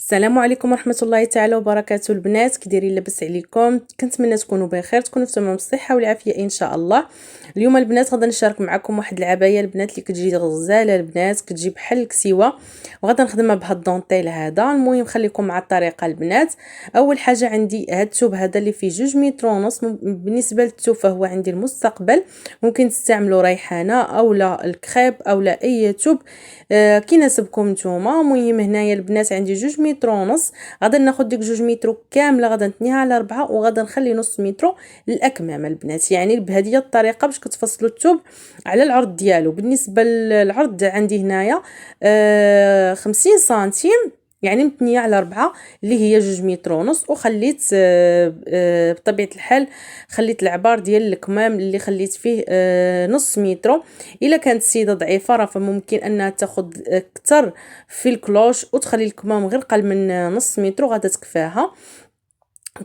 السلام عليكم ورحمه الله تعالى وبركاته. البنات كي دايرين؟ لاباس عليكم؟ كنتمنى تكونوا بخير، تكونوا في تمام الصحه والعافيه ان شاء الله. اليوم البنات غادي نشارك معكم واحد العبايه البنات اللي كتجي غزاله البنات، كتجي بحال الكسيوه، وغادي نخدمها بهاد الدونطيل هذا. المهم خليكم مع الطريقه البنات. اول حاجه عندي هاد الثوب هذا اللي فيه 2 متر ونص. بالنسبه للثوب فهو عندي المستقبل، ممكن تستعملوا ريحانه او لا الكريب او لا اي ثوب كيناسبكم نتوما. المهم هنايا البنات عندي 2 متر ونص. غادي ناخذ ديك 2 متر كامله، غادي نتنيها على 4 وغادي نخلي نص متر للاكمام البنات. يعني بهذه الطريقه باش كتفصلوا الثوب على العرض ديالو. بالنسبه للعرض عندي هنايا 50 سنتيم، يعني متنيه على 4 اللي هي 2 متر ونص. وخليت بطبيعه الحال خليت العبار ديال الكمام اللي خليت فيه نص متر. الا كانت السيده ضعيفه راه فممكن انها تاخذ اكثر في الكلوش وتخلي الكمام غير قل من نص متر وغادا تكفاها.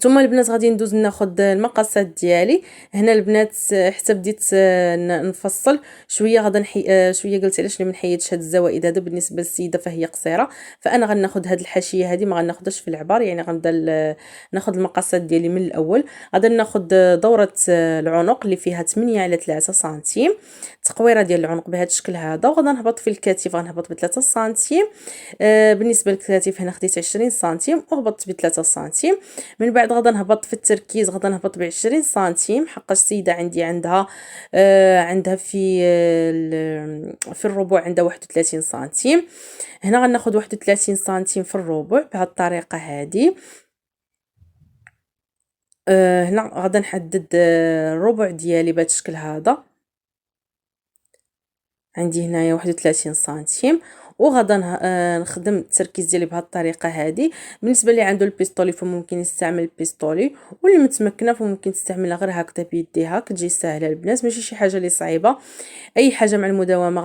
ثم البنات غادي ندوز ناخذ المقاسات ديالي. هنا البنات حتى بديت نفصل شويه، غادي شويه قلت علاش ما نحيدش هاد الزوائد هذا. بالنسبه للسيده فهي قصيره، فانا غناخذ هاد الحاشيه هذه ما غناخذهاش في العبار، يعني غنبدا ناخذ المقاسات ديالي من الاول. غادي ناخذ دوره العنق اللي فيها 8 على 3 سنتيم، التقويره ديال العنق بهذا الشكل هذا. وغادي نهبط في الكتف، غنهبط ب 3 سنتيم. بالنسبه للكتف هنا خديت 20 سنتيم وهبطت ب 3 سنتيم. من بعد غادي نهبط في التركيز، غادي نهبط ب 20 سنتيم، حقاش السيده عندي عندها في الربع عندها 31 سنتيم. هنا غناخذ 31 سنتيم في الربع بهذه الطريقه هذه. هنا غادي نحدد الربع ديالي بهذا الشكل هذا. عندي هنايا 31 سنتيم، وغادا نخدم التركيز ديالي بهذه الطريقه هذه. بالنسبه اللي عنده البيستولي فممكن يستعمل البيستولي، واللي متمكنه فممكن تستعملها غير هكذا بيديها، كتجي ساهله البنات، ماشي شي حاجه اللي صعيبه. اي حاجه مع المداومه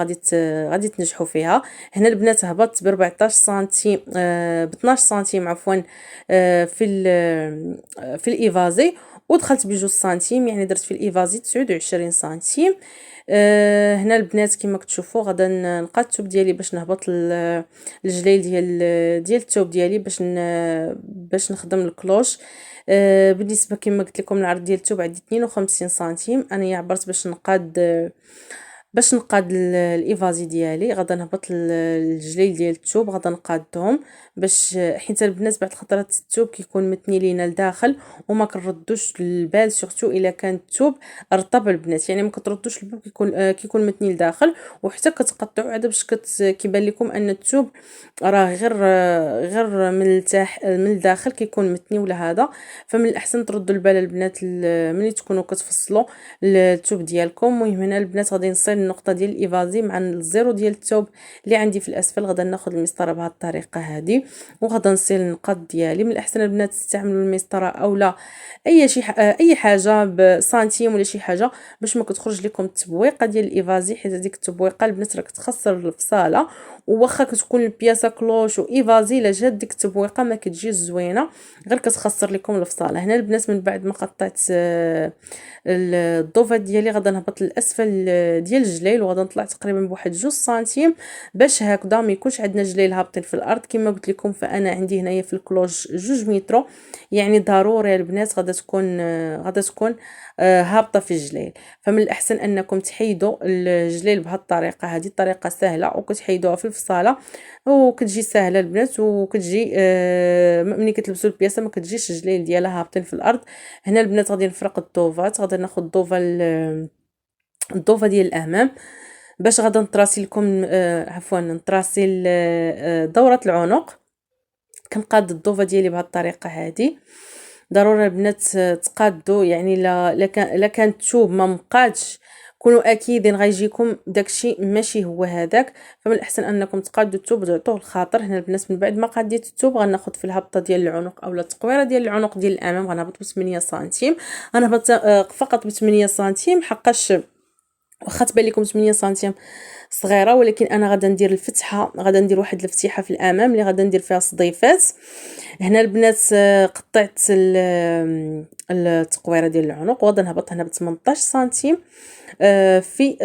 غادي تنجحوا فيها. هنا البنات هبطت ب 14 سنتيم ب 12 سنتيم عفوا في الايفازي، ودخلت ب 2 سنتيم، يعني درت في الايفازي 29 سنتيم. هنا البنات كما كتشوفوا غادا نقاد الثوب ديالي باش نهبط الجليل ديال الثوب ديالي باش نخدم الكلوش. بالنسبه كما قلت لكم العرض ديال الثوب عندي 52 سنتيم. انا عبرت باش نقاد الايفازي ديالي. غادا نهبط الجليل ديال الثوب، غادا نقادهم باش حيت البنات بعض الخطرات الثوب كيكون متني لينا لداخل وما كنردوش البال، سورتو الا كان الثوب رطب البنات، يعني ما كتردوش البال كيكون متني لداخل. وحتى كتقطعوا عاد باش كيبان لكم ان الثوب راه غير من الداخل كيكون متني ولا هذا. فمن الاحسن تردوا البال البنات ملي تكونوا كتفصلوا الثوب ديالكم. المهم هنا البنات غادي نصل النقطه ديال الايفازي مع الزيرو ديال الثوب اللي عندي في الاسفل. غادي ناخذ المسطره بهذه الطريقه هذه وغادي نصل النقاط ديالي. من الاحسن البنات تستعملوا المسطره اولا اي حاجه بسنتيم ولا شي حاجه باش ما كتخرج لكم التبويقه ديال الايفازي، حيت هذيك التبويقه البنات راه كتخسر الفصاله. وواخا كتكون البياسه كلوش وايفازي الا جات ديك التبويقه ما كتجيش زوينه، غير كتخسر لكم الفصاله. هنا البنات من بعد ما قطعت الضوفه ديالي غادي نهبط للاسفل ديال الجليل، وغادي نطلع تقريبا بواحد 2 سنتيم باش هكذا ما يكونش عندنا جليل هابطين في الارض. كما قلت لكم فانا عندي هنايا في الكلوش 2 متر، يعني ضروري البنات غادا تكون هابطه في الجليل. فمن الاحسن انكم تحيدوا الجليل بهذه الطريقه هذه. الطريقه سهله وكتحيدوها في الفصاله وكتجي سهله البنات، وكتجي ملي كتلبسوا البياسه ما كتجيش الجليل ديالها هابطين في الارض. هنا البنات غادي نفرق الضوفات. غادي ناخذ الضوفه ديال الامام باش غادي نطراسي لكم عفوا نطراسي دوره العنق. كنقاد الضوفه ديالي بهذه الطريقه هذه. ضروري البنات تقادوا، يعني لا كان الثوب ما مقادش كونوا اكيدين غيجيكم داكشي ماشي هو هذاك. فمن الاحسن انكم تقادوا الثوب وتعطوه الخاطر. هنا البنات من بعد ما قاديت الثوب غناخذ في الهبطه ديال العنق اولا التقويره ديال العنق ديال الامام غنهبط ب 8 سنتيم. غنهبط فقط ب 8 سنتيم حقاش واخا تبان لكم 8 سنتيم صغيره، ولكن انا غادا ندير الفتحه، غادا ندير واحد الفتحه في الامام اللي غادا ندير فيها صديفات. هنا البنات قطعت التقويره ديال العنق، وغادي نهبط هنا ب 18 سنتيم في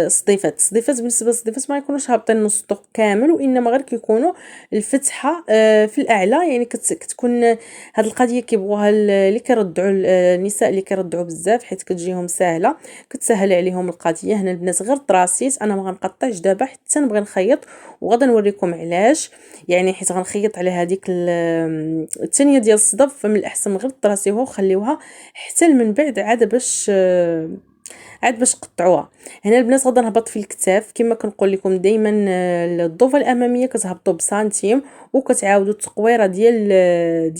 صديفات بالنسبه للصديفات ما يكونوش هابطين نص الطوق كامل، وانما غير كيكونوا الفتحه في الاعلى. يعني كتكون هاد القضيه كيبغوها اللي كيرضعوا النساء اللي كيرضعوا بزاف، حيت كتجيهم سهله، كتسهل عليهم القضيه. هنا البنات غير طراسيت، انا ما غنقطعش دابا حتى نبغي نخيط، وغادا نوريكم علاش. يعني حيت غنخيط على هذيك الثانيه ديال الصدف، فمن الاحسن غير طراسيوها وخليوها حتى من بعد عاد باش قطعوها. هنا البنات غادا نهبط في الكتاف كما كنقول لكم دائما. الضفه الاماميه كتهبطوا بسنتيم، وكتعاودوا التقويره ديال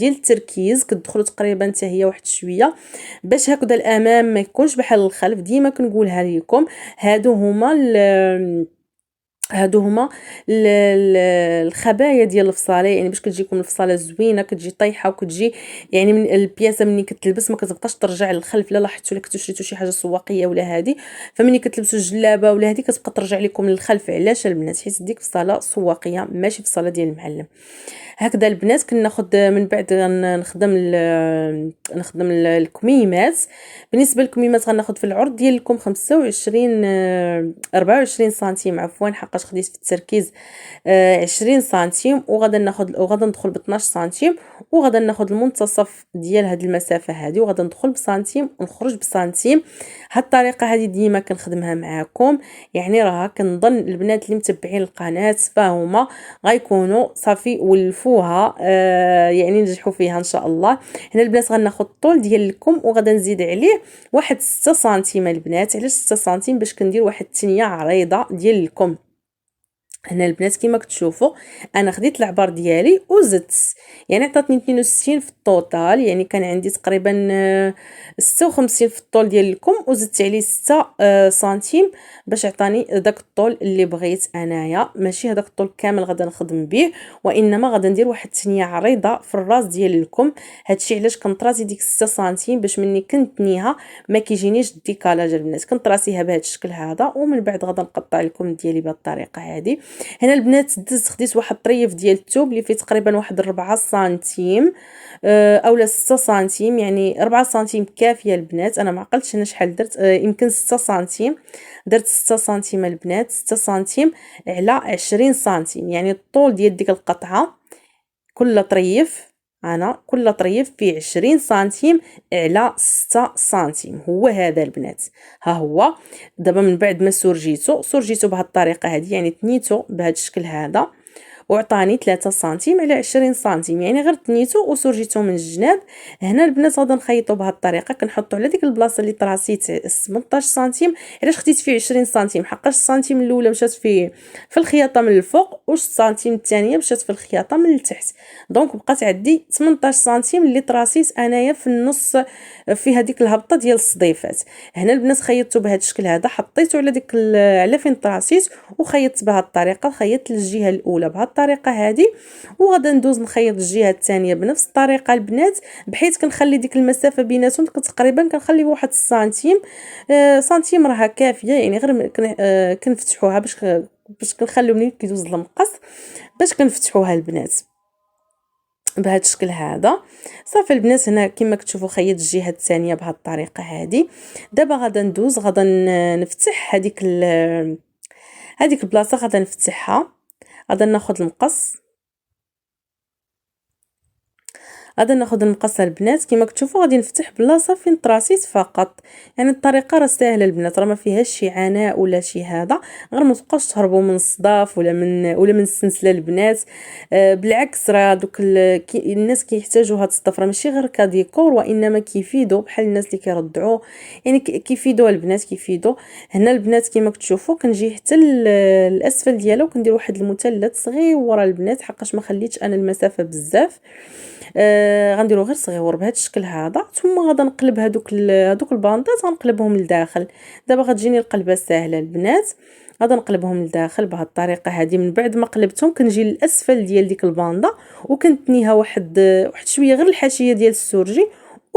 التركيز كتدخلوا تقريبا حتى هي واحد شويه، باش هكذا الامام ما يكونش بحال الخلف. ديما كنقولها لكم، هادو هما الخبايا ديال الفصاله. يعني باش كتجيكم الفصاله زوينه، كتجي طايحه، وكتجي يعني من البياسه ملي كتلبس ما كتبقاش ترجع للخلف. لا لاحظتوا، كنتو شريتو شي حاجه سواقيه ولا هادي، فملي كتلبسوا الجلابه ولا هادي كتبقى ترجع لكم للخلف. علاش البنات؟ حيت ديك فصاله سواقيه ماشي فصاله ديال المعلم. هكذا البنات كناخذ من بعد نخدم الكميمات. بالنسبه للكميمات غناخذ في العرض ديالكم 25 24 سنتيم عفوا، حقاش خديت في التركيز 20 سنتيم، وغادا ندخل ب 12 سنتيم، وغادا ناخذ المنتصف ديال هاد المسافه هذه، وغادا ندخل بسنتيم ونخرج بسنتيم. هاد الطريقه هذه ديما كنخدمها معاكم. يعني راه كنظن البنات اللي متبعين القناه فهما غيكونوا صافي ولفوها، يعني نجحوا فيها ان شاء الله. هنا البنات غناخذ الطول ديال الكم وغادا نزيد عليه واحد 6 سنتيم البنات. علاش 6 سنتيم؟ باش كندير واحد التنيه عريضه ديال الكم. هنا البنات كما كتشوفوا انا خديت العبار ديالي وزدت، يعني عطاتني 62 في الطوطال. يعني كان عندي تقريبا 56 في الطول ديال الكم، وزدت عليه 6 سنتيم باش عطاني داك الطول اللي بغيت انايا. ماشي هذاك الطول كامل غادا نخدم به، وانما غادا ندير واحد التنيه عريضه في الراس ديال الكم. هادشي علاش كنطراسي ديك 6 سنتيم باش مني كنتنيها ما كيجينيش الديكالاج البنات. كنطراسيها بهذا الشكل هذا، ومن بعد غادا نقطع لكم ديالي بهذه الطريقه هذه. هنا البنات خديت واحد الطريف ديال الثوب اللي فيه تقريبا واحد 4 سنتيم اولا 6 سنتيم. يعني 4 سنتيم كافيه البنات. انا ما عقلتش انا شحال درت، يمكن 6 سنتيم. درت 6 سنتيم البنات، 6 سنتيم على 20 سنتيم. يعني الطول ديال ديك القطعه كل طريف فيه 20 سنتيم على 6 سنتيم. هو هذا البنات، ها هو. دابا من بعد ما سرجيتو بهذه الطريقه هذه، يعني تنيتو بهذا الشكل هذا، وعطاني 3 سنتيم على 20 سنتيم. يعني غير تنيتو وسرجيتو من الجناب. هنا البنات غادا نخيطو بهذه الطريقه، كنحطو على ديك البلاصه اللي طراسيت 18 سنتيم. علاش خديت فيه 20 سنتيم؟ حقاش السنتيم الاولى مشات في الخياطه من الفوق، و السنتيم الثانيه مشات في الخياطه من التحت. دونك بقات عندي 18 سنتيم اللي طراسيت انايا في النص في هذيك الهبطه ديال الصديفات. هنا البنات خيطتو بهذا الشكل هذا، حطيته على على فين طراسيت، وخيطت بهذه الطريقه. خيطت الجهه الاولى بهذه الطريقه هذه، وغادا ندوز نخيط الجهه الثانيه بنفس الطريقه البنات، بحيث كنخلي ديك المسافه بيناتهم تقريبا كنخلي واحد السنتيم. سنتيم راها كافيه. يعني غير كنفتحوها باش كنخليو ملي كيدوز المقص باش كنفتحوها البنات بهذا الشكل هذا. صافي البنات، هنا كما كتشوفوا خيط الجهه الثانيه بهذه الطريقه هذه. دابا غادا ندوز، غادا نفتح هذيك البلاصه، غادا نفتحها. غادا ناخذ المقص البنات. كما كتشوفوا غادي نفتح بلاصه فين طراسيت فقط. يعني الطريقه راه سهله البنات، راه ما فيهاش شي عناء ولا شي هذا. غير ما تبقاوش تهربوا من الصداف ولا من السلسله البنات. بالعكس، راه دوك الناس كيحتاجوا هاد الصدف، راه ماشي غير كديكور، وانما كيفيدوا بحال الناس اللي كيرضعوا. يعني كيفيدوا البنات، كيفيدوا. هنا البنات كما كتشوفوا كنجي حتى الاسفل ديالو، وكندير واحد المثلث صغير البنات، حقاش ما خليتش انا المسافه بزاف. غنديرو غير صغيور بهذا الشكل هذا. ثم غادا نقلب هذوك الباندات، غنقلبهم لداخل. دابا غتجيني القلبه سهله البنات. غادا نقلبهم لداخل بهذه الطريقه هذه. من بعد ما قلبتهم كنجي للاسفل ديال ديك الباندا، وكنتنيها واحد شويه غير الحاشيه ديال السورجي،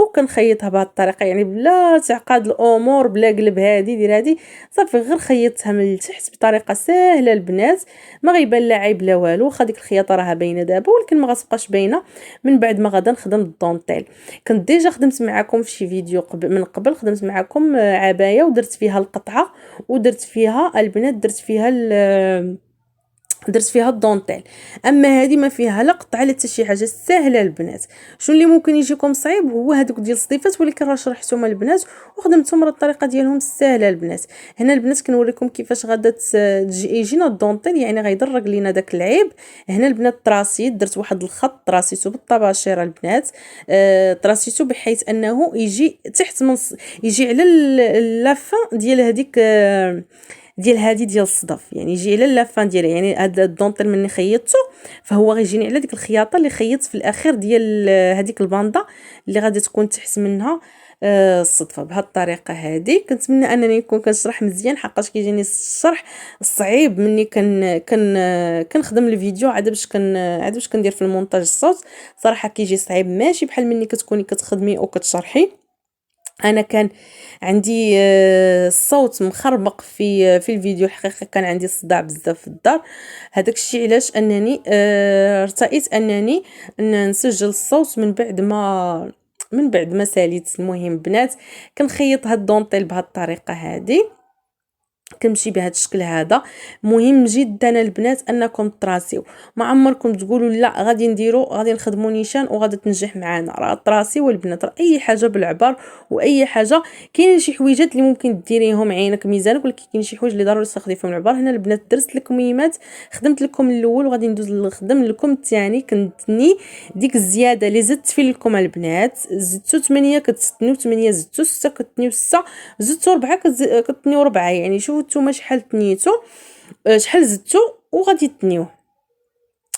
وكنخيطها بهذه الطريقه، يعني بلا تعقاد الامور، بلا قلب هادي دير هادي صافي، غير خيطتها من التحت بطريقه سهله البنات، ما غيبان لا عيب لا والو. واخا ديك الخياطه راها باينه دابا ولكن ما غتبقاش باينه من بعد ما غادا نخدم الدونطيل. كنت ديجا خدمت معكم في شي فيديو من قبل، خدمت معكم عبايه ودرت فيها القطعه ودرت فيها البنات، درت فيها الدونطيل. اما هذه ما فيها لا قطعه لا حتى شي حاجه، سهله البنات. شنو اللي ممكن يجيكم صعيب هو هذوك ديال الصديفات، ولكن راه شرحتهم البنات وخدمتهم راه الطريقه ديالهم سهله البنات. هنا البنات كنوريكم كيفاش غادا يجينا الدونطيل، يعني غيدرج لينا داك العيب. هنا البنات طراسيت، درت واحد الخط طراسيتو بالطباشير البنات، طراسيتو بحيث انه يجي تحت من يجي على اللافه ديال هذيك ديال هادي ديال الصدف، يعني يجي على اللافان ديالها. يعني هذا الدونطيل مني خيطته فهو غيجيني على ديك الخياطه اللي خيطت في الاخير ديال هذيك الباندا اللي غادي تكون تحت منها الصدفه. بهذه الطريقه هذه كنتمنى انني نكون كنشرح مزيان، حقاش كيجيني الشرح صعيب مني كنخدم الفيديو عاد باش كندير في المونتاج الصوت. صراحه كيجي صعيب، ماشي بحال مني كتكوني كتخدمي او كتشرحي. انا كان عندي الصوت مخربق في الفيديو، الحقيقه كان عندي صداع بزاف في الدار. هذاك الشيء علاش انني ارتئيت انني نسجل الصوت من بعد ما ساليت. المهم بنات كنخيط هاد الدونطيل بهاد الطريقه هذه، كنمشي بهذا الشكل هذا. مهم جدا البنات انكم تراسيو، ما عمركم تقولوا لا غادي نخدموا نيشان وغادي تنجح معنا. راه تراسيو البنات، راه اي حاجه بالعبر واي حاجه. كاينين شي حويجات اللي ممكن ديريهم عينك ميزانك، ولكن كاين شي حوايج اللي ضروري تستخدمي فيهم العبر. هنا البنات درت الكميمات، خدمت لكم الاول وغادي ندوز نخدم لكم الثاني. كنتني ديك الزياده اللي زدت في لكم البنات، زدتو 8 كتستنيو 8، زدتو 6 كتنيو 6، زدتو 4 كتنيو 4. يعني شوفوا نتوما شحال تنيتو شحال زدتو وغادي تنيوه.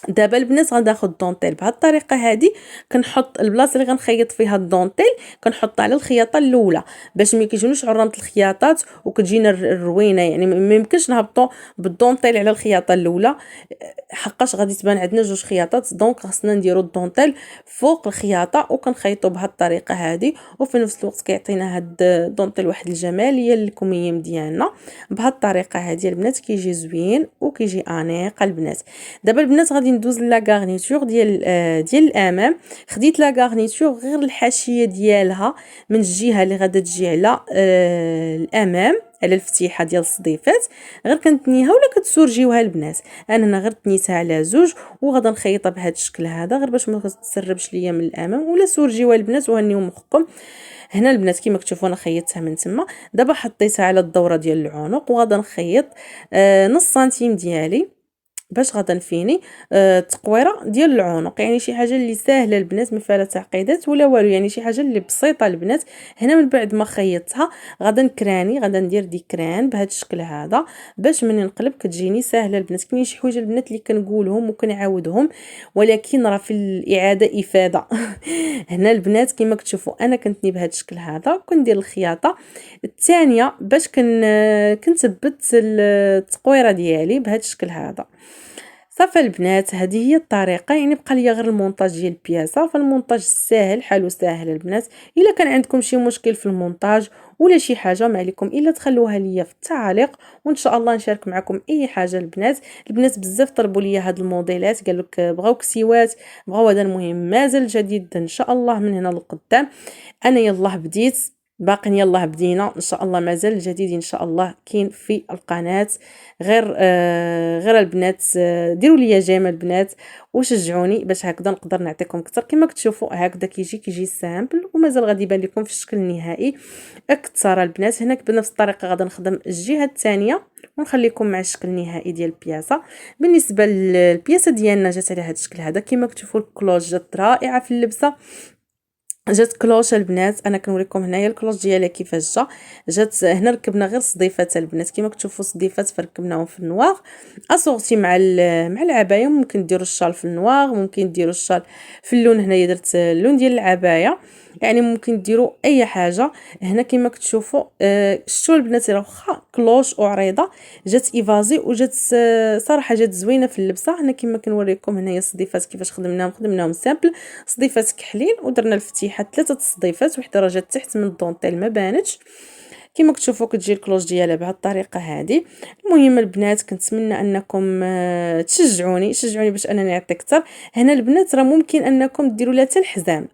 دابا البنات غناخذ الدونطيل بهذه الطريقه هذه، كنحط البلاصه اللي غنخيط فيها الدونطيل كنحط على الخياطه الاولى باش ما كيجونوش عرامه الخياطات وكتجينا الروينه. يعني ما يمكنش نهبطوا بالدونطيل على الخياطه الاولى، حقاش غادي تبان عندنا جوج خياطات. دونك خاصنا نديرو الدونطيل فوق الخياطه وكنخيطوا بهذه الطريقه هذه، وفي نفس الوقت كيعطينا هاد الدونطيل واحد الجماليه للكميم ديالنا. بهذه الطريقه هذه البنات كيجي زوين وكيجي انيق البنات. دابا البنات غادي ندوز لا غارنيتور ديال الامام. خديت لا غارنيتور غير الحاشيه ديالها من الجهه اللي غادا تجي على الامام، على الفتيحه ديال الصديفات، غير كنتنيها ولا كتسورجيوها البنات. انا هنا غير تنيتها على زوج وغادا نخيطها بهذا الشكل هذا، غير باش ما تسربش ليا من الامام، ولا سورجيوها البنات وهنيو مخكم. هنا البنات كما كتشوفوا انا خيطتها من تما. دابا حطيتها على الدوره ديال العنق وغادا نخيط نص سنتيم ديالي باش غادا نفيني التقويره ديال العنق. يعني شي حاجه اللي سهله البنات، ما فيها لا تعقيدات ولا والو، يعني شي حاجه اللي بسيطه البنات. هنا من بعد ما خيطتها غادا نكراني، غادا ندير ديكران بهذا الشكل هذا باش من نقلب كتجيني سهله البنات. كاين شي حوايج البنات اللي كنقولهم وكنعاودهم ولكن راه في الاعاده افاده. هنا البنات كما كتشوفوا انا كنتني بهذا الشكل هذا وكندير الخياطه الثانيه باش كنثبت التقويره ديالي بهذا الشكل هذا. صافي البنات هذه هي الطريقه. يعني بقى ليا غير المونتاج ديال البياسه، فالمونتاج ساهل حلو ساهل البنات. الا كان عندكم شي مشكل في المونتاج ولا شي حاجه ما عليكم الا تخلوها ليا في التعاليق وان شاء الله نشارك معكم اي حاجه. البنات بزاف طلبوا ليا هاد الموديلات، قالوا لك بغاو كسيوات بغاو هذا. المهم مازال جديد ان شاء الله من هنا للقدام. انا يلاه بديت باقي يلاه بدينا ان شاء الله، مازال الجديد ان شاء الله كاين في القناه. غير البنات ديروا لي جيم البنات وشجعوني باش هكذا نقدر نعطيكم اكثر. كما كتشوفوا هكذا كيجي سامبل ومازال غادي يبان لكم في الشكل النهائي اكثر البنات. هناك بنفس الطريقه غادي نخدم الجهه الثانيه ونخليكم مع الشكل النهائي ديال البياسه. بالنسبه للبياسه ديالنا جات على هذا الشكل هذا، كما كتشوفوا الكلوش جات رائعه في اللبسه. جات كلوش البنات، انا كنوريكم هنايا الكلوش ديالها كيفاش جات. هنا ركبنا غير صديفات البنات كما كتشوفوا صديفات، فركبناهم في النواغ اسورتي مع العبايه. ممكن ديروا الشال في النواغ، ممكن ديروا الشال في اللون. هنايا درت اللون ديال العبايه يعني ممكن ديروا اي حاجه. هنا كما كتشوفوا شفتوا البنات راه واخا كلوش وعريضه جات ايفازي وجات صراحه جات زوينه في اللبسه. هنا كما كنوريكم هنايا الصديفات كيفاش خدمناهم سامبل، صديفات كحلين ودرنا الفتيحه 3 صديفات، وحده راه جات تحت من الدونتيل ما بانتش. كما كتشوفوا كتجي الكلوش ديالها بهذه الطريقه هذه. المهم البنات كنتمنى انكم شجعوني باش انني نعطي اكثر. هنا البنات راه ممكن انكم ديروا لها حتى الحزام.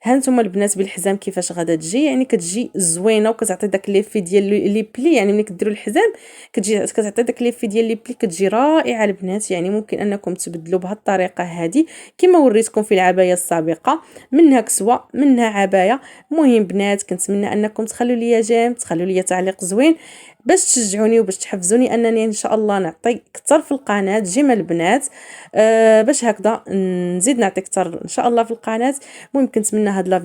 ها نتوما البنات بالحزام كيفاش غادا تجي، يعني كتجي زوينه وكتعطي داك ليفي ديال لي بلي، يعني ملي كديروا الحزام كتعطي داك ليفي ديال لي بلي كتجي رائعه البنات. يعني ممكن انكم تبدلوا بهذه الطريقه هذه كما وريتكم في العبايه السابقه، منها كسوه منها عبايه. المهم بنات كنتمنى انكم تخلوا لي جيم، تخلوا لي تعليق زوين باش تشجعوني وباش تحفزوني انني ان شاء الله نعطي اكثر في القناه جيم البنات، باش هكذا نزيد نعطي اكثر ان شاء الله في القناه. المهم كنتمنى هاد لا